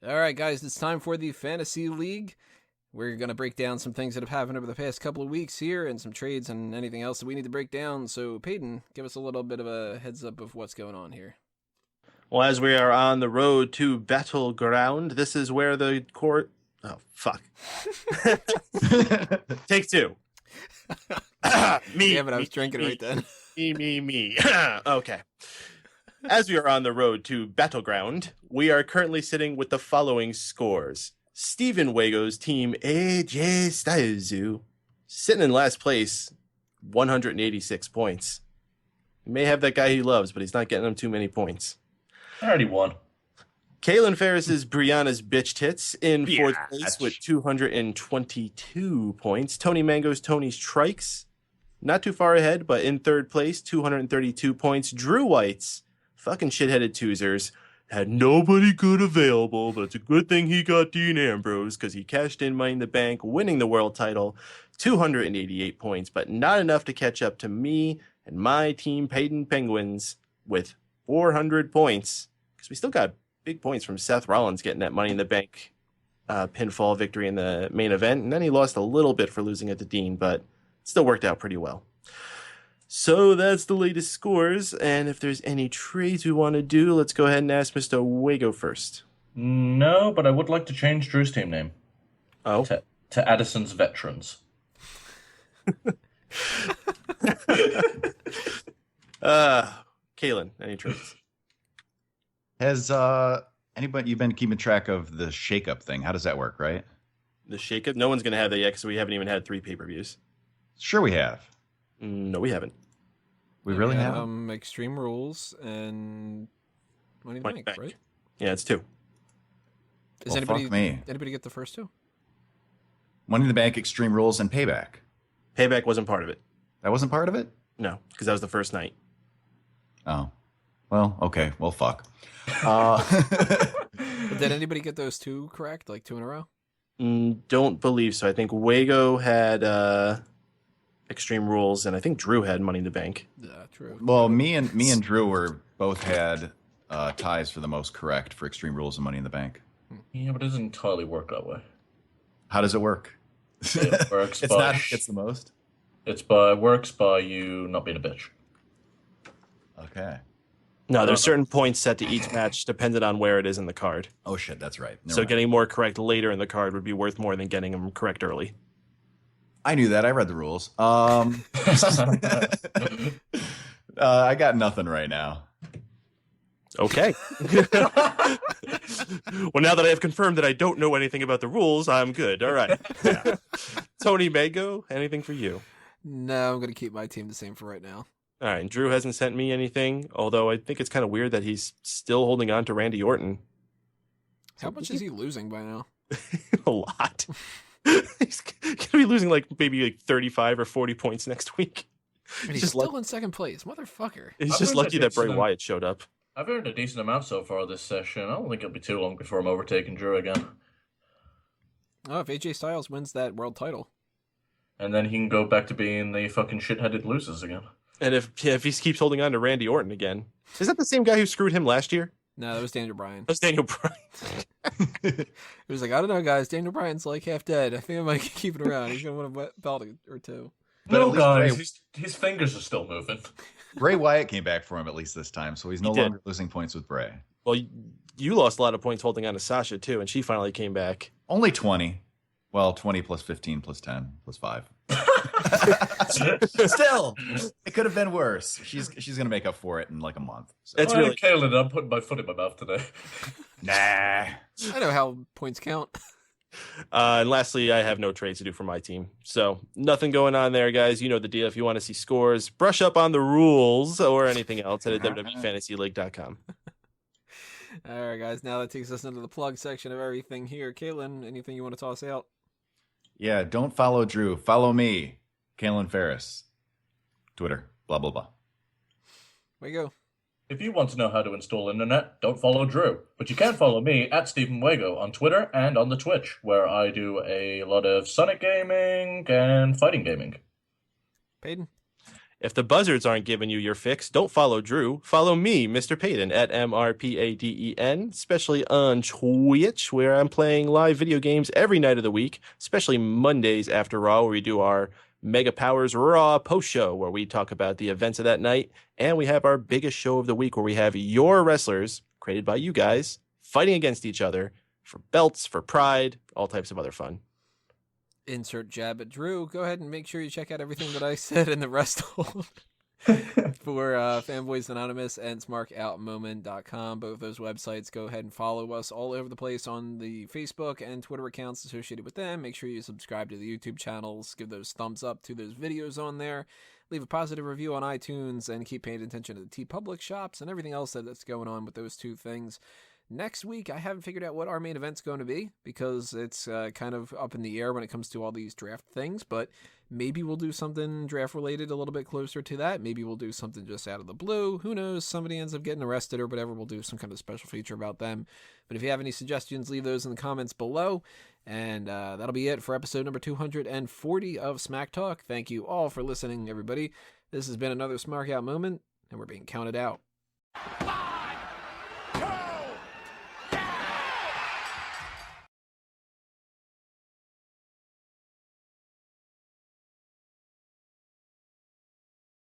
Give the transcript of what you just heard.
All right, guys, it's time for the Fantasy League. We're going to break down some things that have happened over the past couple of weeks here and some trades and anything else that we need to break down. So, Peyton, give us a little bit of a heads up of what's going on here. Well, as we are on the road to Battleground, this is where the court... Oh, fuck. Take two. Damn it, I was drinking right then. Me. Okay. As we are on the road to Battleground, we are currently sitting with the following scores. Stephen Wago's team, AJ Styles, sitting in last place, 186 points. He may have that guy he loves, but he's not getting him too many points. I already won. Kaylin Ferris's Brianna's Bitch Tits in fourth place with 222 points. Tony Mango's Tony's Trikes, not too far ahead, but in third place, 232 points. Drew White's fucking shitheaded Toozers had nobody good available, but it's a good thing he got Dean Ambrose because he cashed in Money in the Bank, winning the world title, 288 points, but not enough to catch up to me and my team, Peyton Penguins, with 400 points because we still got big points from Seth Rollins getting that Money in the Bank pinfall victory in the main event, and then he lost a little bit for losing it to Dean, but it still worked out pretty well. So that's the latest scores, and if there's any trades we want to do, let's go ahead and ask Mr. Wago first. No, but I would like to change Drew's team name. Oh? To Addison's Veterans. Kaylin, any trades? Has anybody, you've been keeping track of the shakeup thing? How does that work, right? The shakeup? No one's going to have that yet because we haven't even had 3 pay-per-views. Sure we have. No, we haven't. We really have? Extreme Rules and Money in the Bank, right? Yeah, it's 2. Does Well, fuck me. anybody get the first 2? Money in the Bank, Extreme Rules, and Payback. Payback wasn't part of it. That wasn't part of it? No, because that was the first night. Oh. Well, okay. Well, fuck. But did anybody get those 2 correct, like 2 in a row? Don't believe so. I think Wago had Extreme Rules, and I think Drew had Money in the Bank. Yeah, true. Well, me and Drew both had ties for the most correct for Extreme Rules and Money in the Bank. Yeah, but it doesn't entirely work that way. How does it work? It works It's by... not it's the most? works by you not being a bitch. Okay. No, there's certain points set to each match depending on where it is in the card. Oh, shit, that's right. Never So mind. getting more correct later in the card would be worth more than getting them correct early. I knew that. I read the rules. I got nothing right now. Okay. Well, now that I have confirmed that I don't know anything about the rules, I'm good. All right. Yeah. Tony Mango, anything for you? No, I'm going to keep my team the same for right now. All right. Drew hasn't sent me anything, although I think it's kind of weird that he's still holding on to Randy Orton. How much is he losing by now? A lot. He's going to be losing maybe 35 or 40 points next week. And he's still in second place. Motherfucker. He's just lucky that Bray Wyatt showed up. I've earned a decent amount so far this session. I don't think it'll be too long before I'm overtaking Drew again. Oh, if AJ Styles wins that world title. And then he can go back to being the fucking shit-headed losers again. And if he keeps holding on to Randy Orton again. Is that the same guy who screwed him last year? No, that was Daniel Bryan. That was Daniel Bryan. It was like, I don't know, guys. Daniel Bryan's like half dead. I think I might keep it around. He's going to win a belt or 2. But No, at least guys, his fingers are still moving. Bray Wyatt came back for him at least this time, so he's no longer losing points with Bray. Well, you lost a lot of points holding on to Sasha, too, and she finally came back. Only 20. Well, 20 plus 15 plus 10 plus 5. Still, it could have been worse. She's going to make up for it in like a month. So. It's really... Kaylin, I'm putting my foot in my mouth today. Nah. I know how points count. And lastly, I have no trades to do for my team. So nothing going on there, guys. You know the deal. If you want to see scores, brush up on the rules or anything else at www.fantasyleague.com. All right, guys. Now that takes us into the plug section of everything here. Kaylin, anything you want to toss out? Yeah, don't follow Drew. Follow me, Kaylin Ferris. Twitter, blah, blah, blah. Where you go? If you want to know how to install internet, don't follow Drew. But you can follow me at Stephen Wago on Twitter and on the Twitch, where I do a lot of Sonic gaming and fighting gaming. Peyton? If the buzzards aren't giving you your fix, don't follow Drew. Follow me, Mr. Payton, at MRPADEN, especially on Twitch, where I'm playing live video games every night of the week, especially Mondays after Raw, where we do our Mega Powers Raw post show, where we talk about the events of that night. And we have our biggest show of the week, where we have your wrestlers, created by you guys, fighting against each other for belts, for pride, all types of other fun. Insert jab at Drew. Go ahead and make sure you check out everything that I said in the rest hold for Fanboys Anonymous and smarkoutmoment.com. Both those websites. Go ahead and follow us all over the place on the Facebook and Twitter accounts associated with them. Make sure you subscribe to the YouTube channels. Give those thumbs up to those videos on there. Leave a positive review on iTunes and keep paying attention to the TeePublic shops and everything else that's going on with those two things. Next week, I haven't figured out what our main event's going to be because it's kind of up in the air when it comes to all these draft things, but maybe we'll do something draft-related a little bit closer to that. Maybe we'll do something just out of the blue. Who knows? Somebody ends up getting arrested or whatever. We'll do some kind of special feature about them. But if you have any suggestions, leave those in the comments below. And that'll be it for episode number 240 of Smack Talk. Thank you all for listening, everybody. This has been another Smark Out moment, and we're being counted out.